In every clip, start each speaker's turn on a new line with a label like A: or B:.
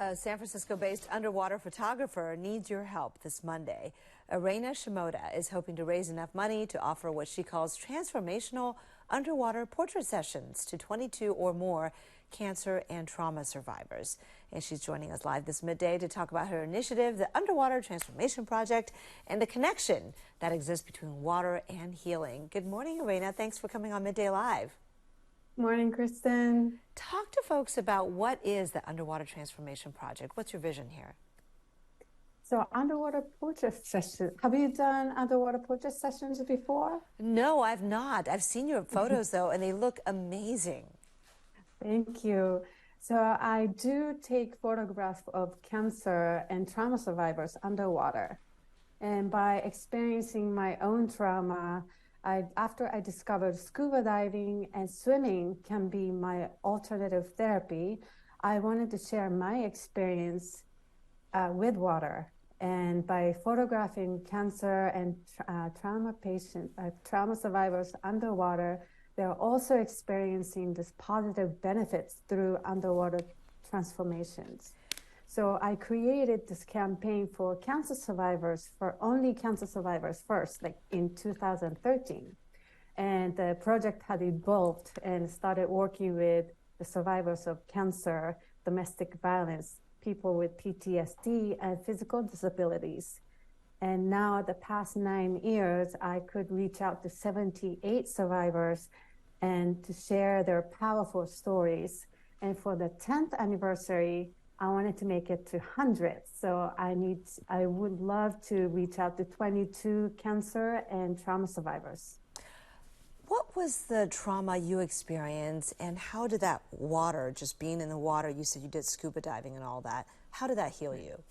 A: A San Francisco-based underwater photographer needs your help this Monday. Irena Shimoda is hoping to raise enough money to offer what she calls transformational underwater portrait sessions to 22 or more cancer and trauma survivors. And she's joining us live this midday to talk about her initiative, the Underwater Transformation Project, and the connection that exists between water and healing. Good morning, Irena. Thanks for coming on Midday Live.
B: Morning, Kristen.
A: Talk to folks about what is the Underwater Transformation Project. What's your vision here?
B: So underwater portrait session. Have you done underwater portrait sessions before?
A: No, I've not. I've seen your photos though, and they look amazing.
B: Thank you. So I do take photographs of cancer and trauma survivors underwater. And by experiencing my own trauma, after I discovered scuba diving and swimming can be my alternative therapy, I wanted to share my experience with water. And by photographing cancer and trauma survivors underwater, they're also experiencing this positive benefits through underwater transformations. So I created this campaign for cancer survivors, for only cancer survivors first, like in 2013. And the project had evolved and started working with the survivors of cancer, domestic violence, people with PTSD and physical disabilities. And now the past 9 years, I could reach out to 78 survivors and to share their powerful stories. And for the 10th anniversary, I wanted to make it to 100. So I would love to reach out to 22 cancer and trauma survivors.
A: What was the trauma you experienced, and how did that water, just being in the water, you said you did scuba diving and all that, how did that heal you?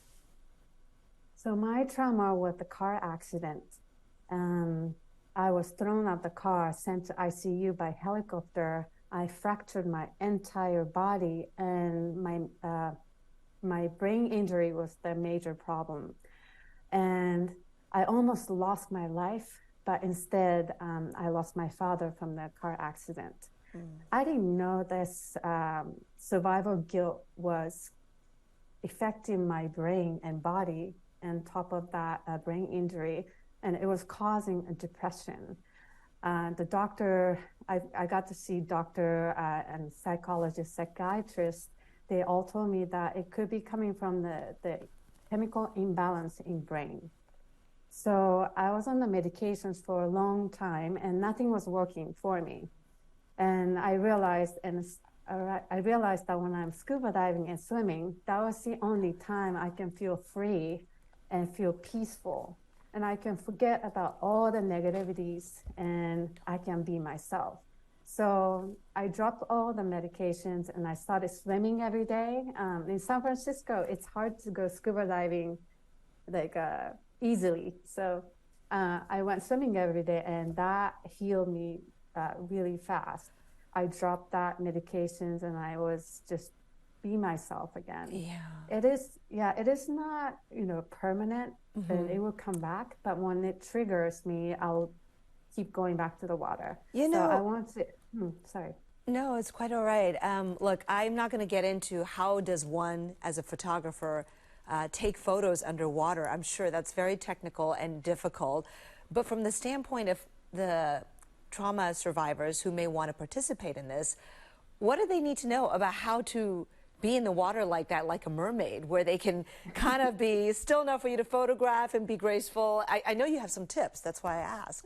B: So my trauma was the car accident. I was thrown out the car, sent to ICU by helicopter. I fractured my entire body, and my brain injury was the major problem. And I almost lost my life, but instead I lost my father from the car accident. I didn't know this survival guilt was affecting my brain and body, and top of that brain injury, and it was causing a depression. The doctor, I got to see doctor and psychologist, psychiatrist. They all told me that it could be coming from the chemical imbalance in brain. So I was on the medications for a long time and nothing was working for me. And I realized that when I'm scuba diving and swimming, that was the only time I can feel free and feel peaceful. And I can forget about all the negativities and I can be myself. So I dropped all the medications and I started swimming every day. In San Francisco, it's hard to go scuba diving easily. So I went swimming every day and that healed me really fast. I dropped that medications and I was just be myself again.
A: Yeah.
B: It is not, permanent, and it will come back. But when it triggers me, I'll keep going back to the water. So I want to, sorry.
A: No, it's quite all right. Look, I'm not going to get into how does one, as a photographer, take photos underwater. I'm sure that's very technical and difficult. But from the standpoint of the trauma survivors who may want to participate in this, what do they need to know about how to be in the water like that, like a mermaid, where they can kind of be still enough for you to photograph and be graceful? I know you have some tips. That's why I ask.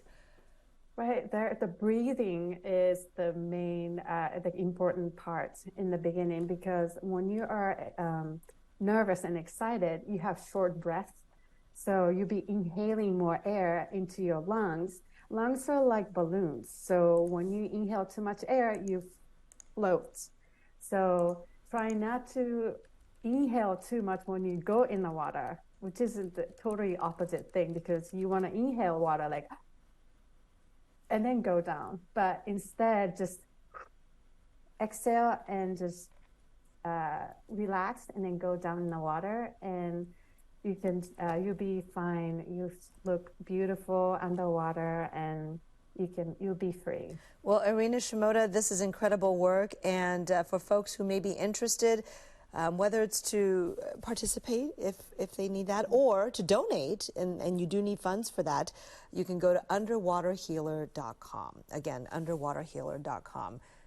B: Right there, the breathing is the main, the important part in the beginning, because when you are nervous and excited, you have short breath. So you'll be inhaling more air into your lungs. Lungs are like balloons. So when you inhale too much air, you float. So try not to inhale too much when you go in the water, which is the totally opposite thing, because you want to inhale water like, and then go down. But instead, just exhale and just relax and then go down in the water, and you'll be fine. You look beautiful underwater, and you'll be free.
A: Well, Irena Shimoda, this is incredible work, and for folks who may be interested, whether it's to participate if they need that or to donate, and you do need funds for that, you can go to underwaterhealer.com. Again, underwaterhealer.com.